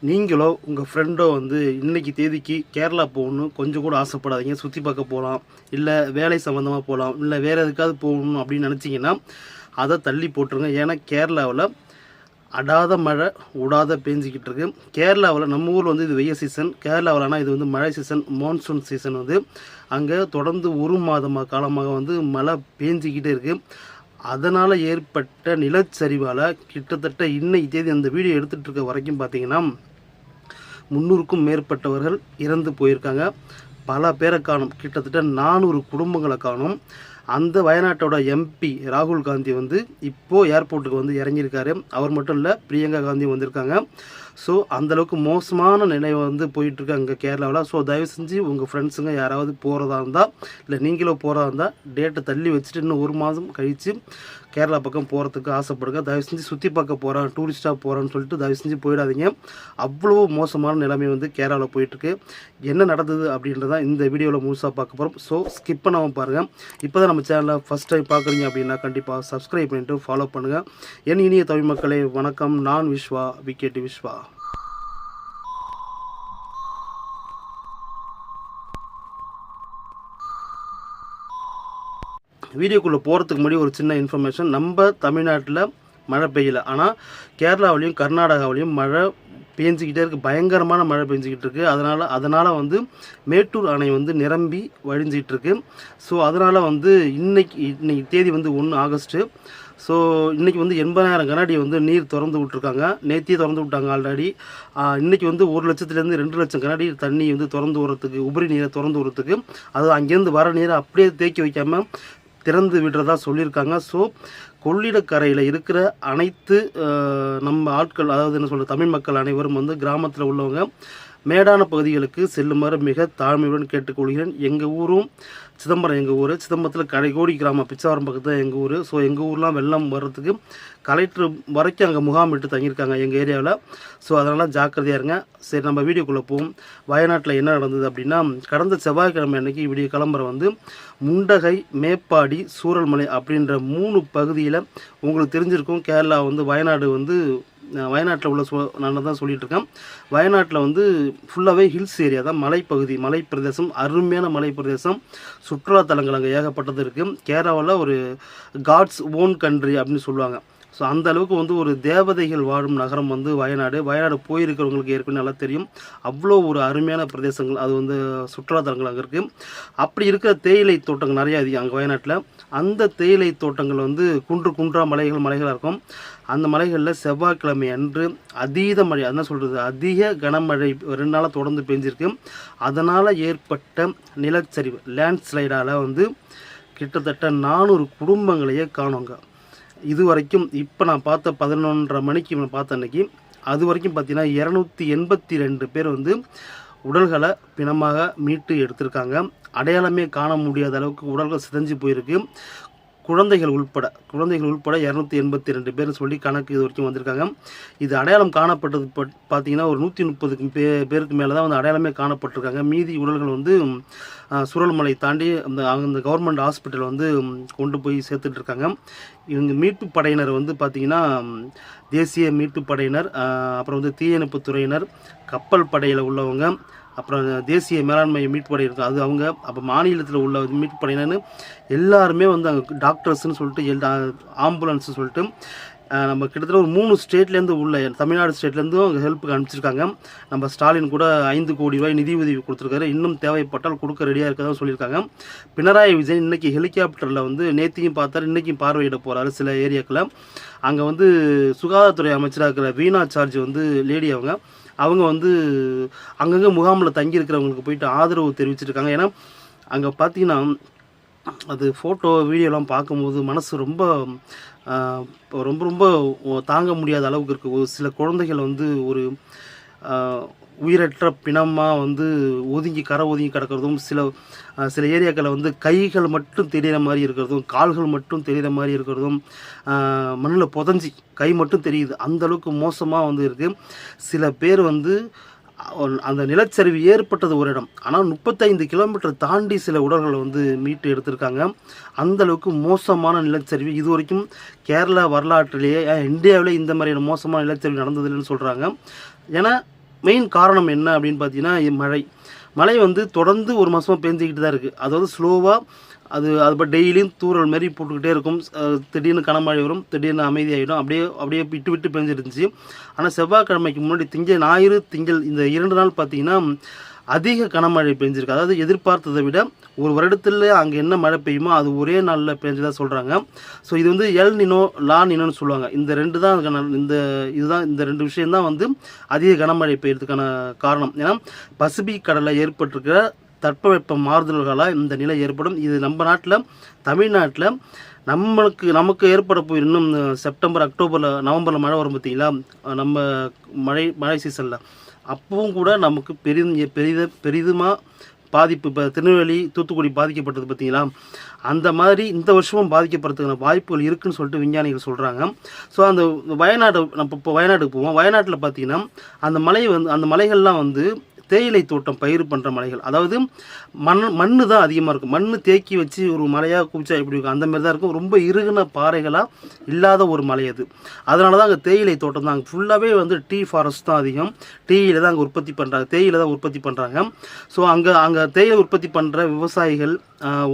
நீங்களோ உங்கள் ஃப்ரெண்டோ வந்து இன்றைக்கி தேதிக்கு கேரளா போகணும் கொஞ்சம் கூட ஆசைப்படாதீங்க. சுற்றி பார்க்க போகலாம், இல்லை வேலை சம்மந்தமாக போகலாம், இல்லை வேறு எதுக்காவது போகணும் அப்படின்னு நினச்சிங்கன்னா அதை தள்ளி போட்டுருங்க. ஏன்னா கேரளாவில் அடாத மழை விடாத பேஞ்சிக்கிட்டு இருக்கு. கேரளாவில் நம்ம ஊரில் வந்து இது வெயில் சீசன், கேரளாவில்னா இது வந்து மழை சீசன், மான்சூன் சீசன். வந்து அங்கே தொடர்ந்து ஒரு காலமாக வந்து மழை பேஞ்சிக்கிட்டே இருக்குது. அதனால் ஏற்பட்ட நிலச்சரிவால் கிட்டத்தட்ட இன்னைக்கு தேதி அந்த வீடியோ எடுத்துகிட்டு இருக்க வரைக்கும் பார்த்திங்கன்னா 300க்கும் மேற்பட்டவர்கள் இறந்து போயிருக்காங்க. பல பேரை காணும், கிட்டத்தட்ட 400 குடும்பங்களை காணும். அந்த வயநாட்டோட எம்பி ராகுல் காந்தி வந்து இப்போது ஏர்போர்ட்டுக்கு வந்து இறங்கியிருக்காரு. அவர் மட்டும் இல்லை, பிரியங்கா காந்தி வந்திருக்காங்க. ஸோ அந்தளவுக்கு மோசமான நிலை வந்து போயிட்டுருக்கு அங்கே கேரளாவில். ஸோ தயவு செஞ்சு உங்கள் ஃப்ரெண்ட்ஸுங்க யாராவது போகிறதா இருந்தால், இல்லை நீங்களும் போகிறதா இருந்தால் டேட்டை தள்ளி வச்சுட்டு இன்னும் 1 மாதம் கழித்து கேரளா பக்கம் போகிறதுக்கு ஆசைப்படுங்க. தயவு செஞ்சு சுற்றி பார்க்க போகிறேன், டூரிஸ்ட்டாக போகிறேன்னு சொல்லிட்டு தயவு செஞ்சு போயிடாதீங்க. அவ்வளோ மோசமான நிலைமை வந்து கேரளாவில் போயிட்டுருக்கு. என்ன நடந்தது அப்படின்றதான் இந்த வீடியோவில் முழுசாக பார்க்க போகிறோம். ஸோ ஸ்கிப் பண்ணாமல் பாருங்கள். இப்போ தான் நம்ம சேனலில் ஃபஸ்ட் டைம் பார்க்குறீங்க அப்படின்னா கண்டிப்பாக சப்ஸ்கிரைப் பண்ணிவிட்டு ஃபாலோ பண்ணுங்கள். என் இனிய தமிழ் மக்களே வணக்கம். நான் விஸ்வா, விகேடி விஸ்வா. வீடியோக்குள்ளே போகிறதுக்கு முன்னாடி ஒரு சின்ன இன்ஃபர்மேஷன். நம்ம தமிழ்நாட்டில் மழை பெய்யலை, ஆனால் கேரளாவிலையும் கர்நாடகாவிலையும் மழை பேஞ்சிக்கிட்டே இருக்குது. பயங்கரமான மழை பெஞ்சிக்கிட்டு இருக்குது. அதனால் வந்து மேட்டூர் அணை வந்து நிரம்பி வழிஞ்சிக்கிட்டு இருக்கு. ஸோ அதனால் வந்து இன்னைக்கு தேதி வந்து 1 ஆகஸ்ட்டு. ஸோ இன்றைக்கி வந்து 80,000 கனஅடி வந்து நீர் திறந்து விட்ருக்காங்க. நேற்றியே திறந்து விட்டாங்க ஆல்ரெடி. இன்றைக்கி வந்து 1 லட்சத்துலேருந்து 2 லட்சம் கனஅடி தண்ணி வந்து திறந்து விடுறதுக்கு, உபரி நீரை திறந்து விடுறதுக்கு, அது அங்கேருந்து வர நீரை அப்படியே தேக்கி வைக்காமல் திறந்து விடுறதா சொல்லியிருக்காங்க. ஸோ கொள்ளிடக்கரையில் இருக்கிற அனைத்து நம்ம ஆட்கள், அதாவது என்ன சொல்கிற தமிழ் மக்கள் அனைவரும் வந்து கிராமத்தில் உள்ளவங்க மேடான பகுதிகளுக்கு செல்லுமாறு மிக தாழ்மையுடன் கேட்டுக்கொள்கிறேன். எங்கள் ஊரும் சிதம்பரம், எங்கள் ஊர் சிதம்பரத்தில் கடைகோடி கிராமம், பிச்சாவரம் பக்கத்தில் எங்கள் ஊர். ஸோ எங்கள் ஊர்லாம் வெள்ளம் வர்றதுக்கு கலெக்டர் வரைக்கும் அங்கே முகாமிட்டு தங்கியிருக்காங்க எங்கள் ஏரியாவில். ஸோ அதனால் ஜாக்கிரதையாக இருங்க. சரி, நம்ம வீடியோக்குள்ளே போவோம். வயநாட்டில் என்ன நடந்தது அப்படின்னா, கடந்த செவ்வாய்க்கிழமை அன்றைக்கி விடிய கிளம்புற வந்து முண்டகை, மேப்பாடி, சூரல்மலை அப்படின்ற 3 பகுதியில் உங்களுக்கு தெரிஞ்சிருக்கும். கேரளா வந்து வயநாட்டில் உள்ள நான் தான் சொல்லிகிட்டு இருக்கேன். வயநாட்டில் வந்து ஃபுல்லாகவே ஹில்ஸ் ஏரியா தான், மலைப்பகுதி, மலை பிரதேசம், அருமையான மலை பிரதேசம். சுற்றுலாத்தலங்கள் அங்கே ஏகப்பட்டது இருக்குது. கேரளாவில் ஒரு காட்ஸ் ஓன் கண்ட்ரி அப்படின்னு சொல்லுவாங்க. ஸோ அந்த அளவுக்கு வந்து ஒரு தேவதைகள் வாழும் நகரம் வந்து வயநாடு போயிருக்கிறவங்களுக்கு ஏற்கனவே நல்லா தெரியும். அவ்வளோ ஒரு அருமையான பிரதேசங்கள், அது வந்து சுற்றுலாத்தலங்கள் அங்கே இருக்குது. அப்படி இருக்கிற தேயிலை தோட்டங்கள் நிறையா அதிகம் அங்கே வயநாட்டில். அந்த தேயிலை தோட்டங்கள் வந்து குன்றா மலைகளாக இருக்கும். அந்த மலைகளில் செவ்வாய்க்கிழமை அன்று அதீத மழை, அதான் சொல்கிறது, அதிக கனமழை 2 நாளாக தொடர்ந்து பெஞ்சிருக்கு. அதனால் ஏற்பட்ட நிலச்சரிவு, லேண்ட்ஸ்லைடால் வந்து கிட்டத்தட்ட 400 குடும்பங்களையே காணுங்க. இது வரைக்கும் இப்போ நான் பார்த்த 11:30 மணிக்கு நான் பார்த்த அன்றைக்கி அது வரைக்கும் பார்த்தீங்கன்னா 282 பேர் வந்து உடல்களை பிணமாக மீட்டு எடுத்திருக்காங்க. அடையாளமே காண முடியாத அளவுக்கு உடல்கள் சிதைஞ்சு போயிருக்கு. குழந்தைகள் உள்பட 282 பேர்னு சொல்லி கணக்கு இது வரைக்கும் வந்திருக்காங்க. இது அடையாளம் காணப்பட்டது பார்த்தீங்கன்னா ஒரு 130 பேருக்கு மேலே தான் வந்து அடையாளமே காணப்பட்டிருக்காங்க. மீதி உடல்கள் வந்து சுரல்மலை தாண்டி அந்த கவர்மெண்ட் ஹாஸ்பிட்டல் வந்து கொண்டு போய் சேர்த்துட்ருக்காங்க. இவங்க மீட்பு படையினர் வந்து பார்த்திங்கன்னா தேசிய மீட்பு படையினர், அப்புறம் வந்து தீயணைப்பு துறையினர், கப்பல் படையில் உள்ளவங்க, அப்புறம் தேசிய மேலாண்மை மீட்பு படை இருக்குது, அது அவங்க. அப்போ மாநிலத்தில் உள்ள மீட்பு படையினர்னு எல்லாருமே வந்து அங்கே டாக்டர்ஸ்ன்னு சொல்லிட்டு, ஆம்புலன்ஸ்னு சொல்லிட்டு நம்ம கிட்டத்தட்ட ஒரு 3 ஸ்டேட்லேருந்து உள்ள தமிழ்நாடு ஸ்டேட்லேருந்தும் அங்கே ஹெல்ப்புக்கு அனுப்பிச்சிருக்காங்க. நம்ம ஸ்டாலின் கூட 5 கோடி ரூபாய் நிதி உதவி கொடுத்துருக்காரு. இன்னும் தேவைப்பட்டால் கொடுக்க ரெடியாக இருக்கதான் சொல்லியிருக்காங்க. பினராயி விஜயன் இன்றைக்கி ஹெலிகாப்டரில் வந்து நேற்றையும் பார்த்தார், இன்றைக்கும் பார்வையிட போகிறாரு சில ஏரியாக்களை. அங்கே வந்து சுகாதாரத்துறை அமைச்சராக இருக்கிற வீணா சார்ஜ் வந்து லேடி அவங்க வந்து அங்கங்கே முகாமில் தங்கியிருக்கிறவங்களுக்கு போயிட்டு ஆதரவு தெரிவிச்சிருக்காங்க. ஏன்னா அங்கே பார்த்தீங்கன்னா அது ஃபோட்டோ வீடியோலாம் பார்க்கும்போது மனசு ரொம்ப ரொம்ப ரொம்ப தாங்க முடியாத அளவுக்கு இருக்குது. சில குழந்தைகள் வந்து ஒரு உயிரற்ற பிணமாக வந்து கரை ஒதுங்கி கிடக்கிறதும், சில ஏரியாக்களில் வந்து கைகள் மட்டும் தெரிகிற மாதிரி இருக்கிறதும், கால்கள் மட்டும் தெரிகிற மாதிரி இருக்கிறதும், மண்ணில் புதஞ்சி கை மட்டும் தெரியுது, அந்தளவுக்கு மோசமாக வந்து இருக்குது. சில பேர் வந்து அந்த நிலச்சரிவு ஏற்பட்டது ஒரு இடம், ஆனால் 35 கிலோமீட்டர் தாண்டி சில உடல்களை வந்து மீட்டு எடுத்திருக்காங்க. அந்தளவுக்கு மோசமான நிலச்சரிவு இது வரைக்கும் கேரளா வரலாற்றிலேயே, இந்தியாவிலே இந்த மாதிரியான மோசமான நிலச்சரிவு நடந்ததில்லைன்னு சொல்கிறாங்க. ஏன்னா மெயின் காரணம் என்ன அப்படின்னு பார்த்தீங்கன்னா மழை வந்து தொடர்ந்து ஒரு மாதமாக பெஞ்சிக்கிட்டு தான் இருக்குது. அதாவது ஸ்லோவாக அது இப்போ டெய்லியும் தூறல் மாரி போட்டுக்கிட்டே இருக்கும். திடீர்னு கனமழை வரும், திடீர்னு அமைதியாகிடும். அப்படியே விட்டு விட்டு பெஞ்சிருந்துச்சு. ஆனால் செவ்வாய்க்கிழமைக்கு முன்னாடி ஞாயிறு திங்கள் இந்த 2 நாள் பார்த்தீங்கன்னா அதிக கனமழை பெஞ்சிருக்கு. அதாவது எதிர்பார்த்ததை விட ஒரு வருடத்தில் அங்கே என்ன மழை பெய்யுமோ அது ஒரே நாளில் பெஞ்சதாக சொல்கிறாங்க. ஸோ இது வந்து எல் நினோ லா நினோன்னு சொல்லுவாங்க. இந்த 2 தான் இந்த 2 விஷயந்தான் வந்து அதிக கனமழை பெய்யறதுக்கான காரணம். ஏன்னா பசிபிக் கடலில் ஏற்பட்டிருக்கிற தட்பவெப்ப மாறுதல்களாக இந்த நிலை ஏற்படும். இது நம்ம நாட்டில் தமிழ்நாட்டில் நமக்கு ஏற்பட போய் இன்னும் செப்டம்பர் அக்டோபரில் நவம்பரில் மழை வரும் பார்த்தீங்களா, நம்ம மழை சீசனில் அப்பவும் கூட நமக்கு பெரிதுமாக பாதிப்பு. இப்போ திருநெல்வேலி தூத்துக்குடி பாதிக்கப்பட்டது பார்த்தீங்களா, அந்த மாதிரி இந்த வருஷமும் பாதிக்கப்படுறதுக்கான வாய்ப்புகள் இருக்குதுன்னு சொல்லிட்டு விஞ்ஞானிகள் சொல்கிறாங்க. ஸோ அந்த இப்போ வயநாட்டுக்கு போவோம். வயநாட்டில் பார்த்தீங்கன்னா அந்த மலைகள்லாம் வந்து தேயிலை தோட்டம் பயிர் பண்ணுற மலைகள். அதாவது மண் தான் அதிகமாக இருக்கும். மண் தேக்கி வச்சு ஒரு மலையாக குவிச்சா எப்படி இருக்கும் அந்த மாதிரி தான் இருக்கும். ரொம்ப இறுகின பாறைகளாக இல்லாத ஒரு மலை அது. அதனால தான் அங்கே தேயிலை தோட்டம் தான். அங்கே ஃபுல்லாகவே வந்து டீ ஃபாரஸ்ட் தான் அதிகம். தேயிலை தான் அங்கே உற்பத்தி பண்ணுறாங்க. ஸோ அங்கே தேயிலை உற்பத்தி பண்ணுற விவசாயிகள்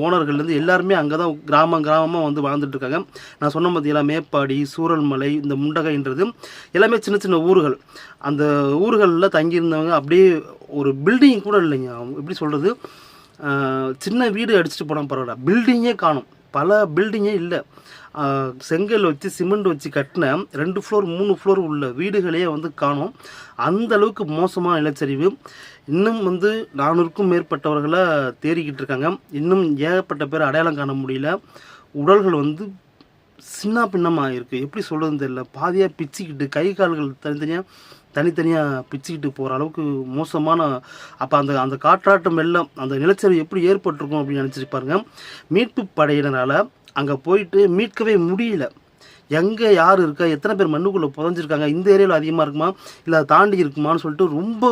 ஓனர்கள்லேருந்து எல்லாருமே அங்கே தான் கிராமமாக வந்து வாழ்ந்துட்டுருக்காங்க. நான் சொன்ன பார்த்தீங்களா, மேப்பாடி, சூரல்மலை, இந்த முண்டகைன்றது எல்லாமே சின்ன சின்ன ஊர்கள். அந்த ஊர்களில் தங்கியிருந்தவங்க அப்படியே ஒரு பில்டிங் கூட இல்லைங்க. எப்படி சொல்கிறது, சின்ன வீடு அடிச்சுட்டு போனால் பரவாயில்ல, பில்டிங்கே காணும். பல பில்டிங்கே இல்லை. செங்கல் வச்சு சிமெண்ட் வச்சு கட்டின 2 ஃப்ளோர் 3 ஃப்ளோர் உள்ள வீடுகளே வந்து காணும். அந்த அளவுக்கு மோசமான நிலச்சரிவு. இன்னும் வந்து 400க்கும் மேற்பட்டவர்களை தேடிக்கிட்டு இருக்காங்க. இன்னும் ஏகப்பட்ட பேர் அடையாளம் காண முடியல. உடல்கள் வந்து சின்ன பின்னமாக இருக்குது. எப்படி சொல்கிறதுன்னு தெரியல. பாதியாக பிச்சுக்கிட்டு, கை கால்கள் தனித்தனியாக பிச்சுக்கிட்டு போகிற அளவுக்கு மோசமான. அப்போ அந்த காற்றாட்டம் வெள்ளம், அந்த நிலச்சரிவு எப்படி ஏற்பட்டிருக்கும் அப்படின்னு நினச்சிருப்பாருங்க. மீட்பு படையினரால் அங்கே போயிட்டு மீட்கவே முடியல. எங்கே யார் இருக்கா, எத்தனை பேர் மண்ணுக்குள்ளே புதஞ்சிருக்காங்க, இந்த ஏரியாவில் அதிகமாக இருக்குமா இல்லை அதை தாண்டி இருக்குமான்னு சொல்லிட்டு ரொம்ப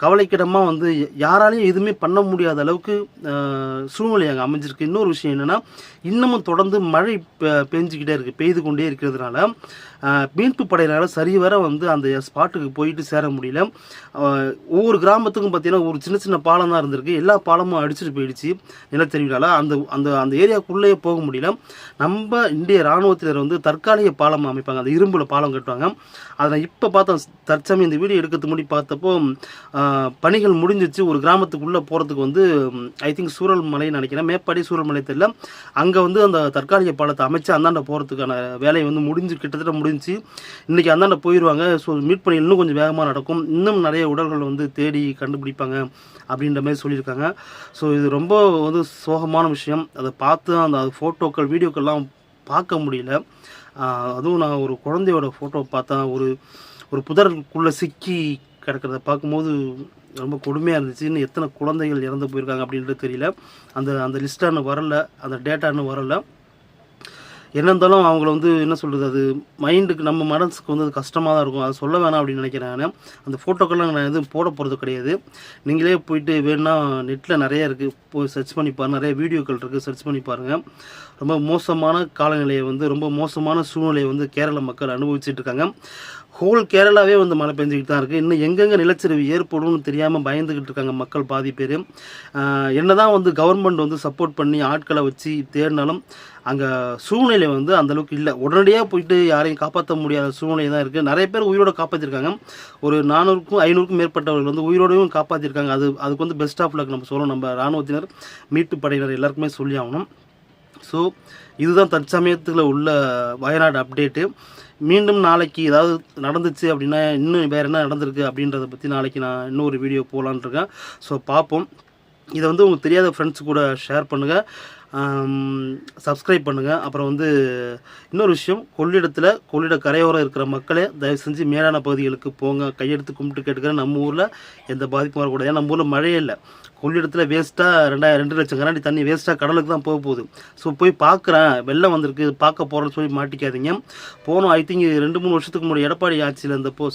கவலைக்கிடமாக வந்து யாராலையும் எதுவுமே பண்ண முடியாத அளவுக்கு சூழ்நிலை அங்கே அமைஞ்சிருக்கு. இன்னொரு விஷயம் என்னென்னா, இன்னமும் தொடர்ந்து மழை பெஞ்சிக்கிட்டே இருக்குது, பெய்து கொண்டே இருக்கிறதுனால மீட்பு படையினால் சரிவர வந்து அந்த ஸ்பாட்டுக்கு போயிட்டு சேர முடியல. ஒவ்வொரு கிராமத்துக்கும் பார்த்திங்கன்னா ஒரு சின்ன சின்ன பாலம் தான் இருந்திருக்கு. எல்லா பாலமும் அடிச்சுட்டு போயிடுச்சு நிலச்சரிவினால். அந்த ஏரியாவுக்குள்ளேயே போக முடியல. நம்ம இந்திய இராணுவத்தினர் வந்து தற்காலிக பாலம் அமைப்பாங்க, அந்த இரும்பில் பாலம் கட்டுவாங்க. அதை நான் இப்போ பார்த்தேன், தற்சமயம் இந்த வீடியோ எடுக்கிறதுக்கு முன்னாடி பார்த்தப்போ பணிகள் முடிஞ்சிச்சு. ஒரு கிராமத்துக்குள்ளே போகிறதுக்கு வந்து ஐ திங்க் சூரல்மலைன்னு நினைக்கிறேன், மேப்பாடி சூரல்மலை தெரியல, அங்கே வந்து அந்த தற்காலிக பாலத்தை அமைச்சு அந்தாண்ட போகிறதுக்கான வேலையை வந்து கிட்டத்தட்ட முடிஞ்சு இன்றைக்கி அந்தாண்ட போயிடுவாங்க. ஸோ மீட் பண்ணி இன்னும் கொஞ்சம் வேகமாக நடக்கும். இன்னும் நிறைய உடல்கள் வந்து தேடி கண்டுபிடிப்பாங்க அப்படின்ற மாதிரி சொல்லியிருக்காங்க. ஸோ இது ரொம்ப வந்து சோகமான விஷயம். அதை பார்த்து அந்த ஃபோட்டோக்கள் வீடியோக்கள்லாம் பார்க்க முடியல. அதுவும் நான் ஒரு குழந்தையோட ஃபோட்டோ பார்த்தேன். ஒரு புதருக்குள்ளே சிக்கி கிடக்கிறத பார்க்கும்போது ரொம்ப கொடுமையாக இருந்துச்சு. இன்னும் எத்தனை குழந்தைகள் இறந்து போயிருக்காங்க அப்படின்றது தெரியல. அந்த லிஸ்ட்டானு வரல, அந்த டேட்டான்னு வரல. என்ன இருந்தாலும் அவங்கள வந்து என்ன சொல்கிறது, அது மைண்டுக்கு நம்ம மனசுக்கு வந்து அது கஷ்டமாக தான் இருக்கும். அதை சொல்ல வேணாம் அப்படின்னு நினைக்கிறேன் நான். அந்த ஃபோட்டோக்கெல்லாம் நான் எதுவும் போட போகிறது கிடையாது. நீங்களே போயிட்டு வேணுன்னா நெட்டில் நிறைய இருக்குது, போய் சர்ச் பண்ணி பாருங்கள். நிறைய வீடியோக்கள் இருக்குது, சர்ச் பண்ணி பாருங்கள். ரொம்ப மோசமான காலநிலையை வந்து, ரொம்ப மோசமான சூழ்நிலையை வந்து கேரள மக்கள் அனுபவிச்சுட்டு இருக்காங்க. ஹோல் கேரளாவே வந்து மழை பெஞ்சிக்கிட்டு தான் இருக்குது. இன்னும் எங்கெங்கே நிலச்சரிவு ஏற்படும்னு தெரியாமல் பயந்துக்கிட்டு இருக்காங்க மக்கள் பாதி பேர். என்ன தான் வந்து கவர்மெண்ட் வந்து சப்போர்ட் பண்ணி ஆட்களை வச்சு தேடினாலும் அங்கே சூழ்நிலை வந்து அந்தளவுக்கு இல்லை. உடனடியாக போயிட்டு யாரையும் காப்பாற்ற முடியாத சூழ்நிலை தான் இருக்குது. நிறைய பேர் உயிரோடு காப்பாற்றிருக்காங்க. ஒரு 400க்கும் 500க்கும் மேற்பட்டவர்கள் வந்து உயிரோடையும் காப்பாற்றிருக்காங்க. அதுக்கு வந்து பெஸ்ட் ஆஃப் லக் நம்ம சொல்லணும். நம்ம இராணுவத்தினர், மீட்பு படையினர் எல்லாருக்குமே சொல்லி ஆகணும். ஸோ இதுதான் தற்சமயத்தில் உள்ள வயநாடு அப்டேட்டு. மீண்டும் நாளைக்கு ஏதாவது நடந்துச்சு அப்படின்னா, இன்னும் வேறு என்ன நடந்திருக்கு அப்படின்றத பற்றி நாளைக்கு நான் இன்னொரு வீடியோ போகலான்னு இருக்கேன். ஸோ பார்ப்போம். இதை வந்து உங்களுக்கு தெரியாத ஃப்ரெண்ட்ஸ் கூட ஷேர் பண்ணுங்கள், சப்ஸ்கிரைப் பண்ணுங்கள். அப்புறம் வந்து இன்னொரு விஷயம், கொள்ளிட கரையோரம் இருக்கிற மக்களே தயவு செஞ்சு மேலான பகுதிகளுக்கு போங்க. கையெடுத்து கும்பிட்டு கேட்டுக்கிறேன். நம்ம ஊரில் எந்த பாதிப்பும் வரக்கூடாது. ஏன்னா நம்ம ஊரில் மழையே இல்லை. கொள்ளிடத்தில் வேஸ்ட்டாக 2 லட்சம் கரண்டி தண்ணி வேஸ்ட்டாக கடலுக்கு தான் போக போகுது. ஸோ போய் பார்க்குறேன், வெள்ளம் வந்திருக்கு, பார்க்க போகிறேன்னு சொல்லி மாட்டிக்காதீங்க. போனோம் ஐ திங்க் 2-3 வருஷத்துக்கு முன்னாடி எடப்பாடி ஆட்சியில் இருந்தப்போ,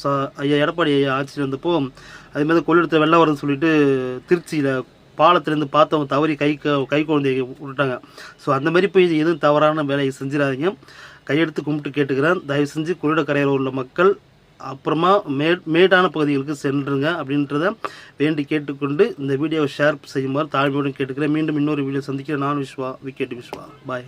எடப்பாடி ஆட்சியில் இருந்தப்போ அதேமாதிரி கொள்ளிடத்தில் வெள்ளம் வருதுன்னு சொல்லிட்டு திருச்சியில் பாலத்திலேருந்து பார்த்தவங்க தவறி கை குழந்தைய விட்டுட்டாங்க. ஸோ அந்தமாரி போய் எதுவும் தவறான வேலையை செஞ்சிடாதீங்க. கையெடுத்து கும்பிட்டு கேட்டுக்கிறேன். தயவு செஞ்சு கொள்ளிட கரையோரம் உள்ள மக்கள் அப்புறமா மேடான பகுதிகளுக்கு சென்றுங்க அப்படின்றத வேண்டி கேட்டுக்கொண்டு இந்த வீடியோவை ஷேர் செய்யுமாறு தாழ்மையுடன் கேட்டுக்கிறேன். மீண்டும் இன்னொரு வீடியோ சந்திக்கிறேன். நான் விஸ்வா, விக்கெட் விஸ்வா. பாய்.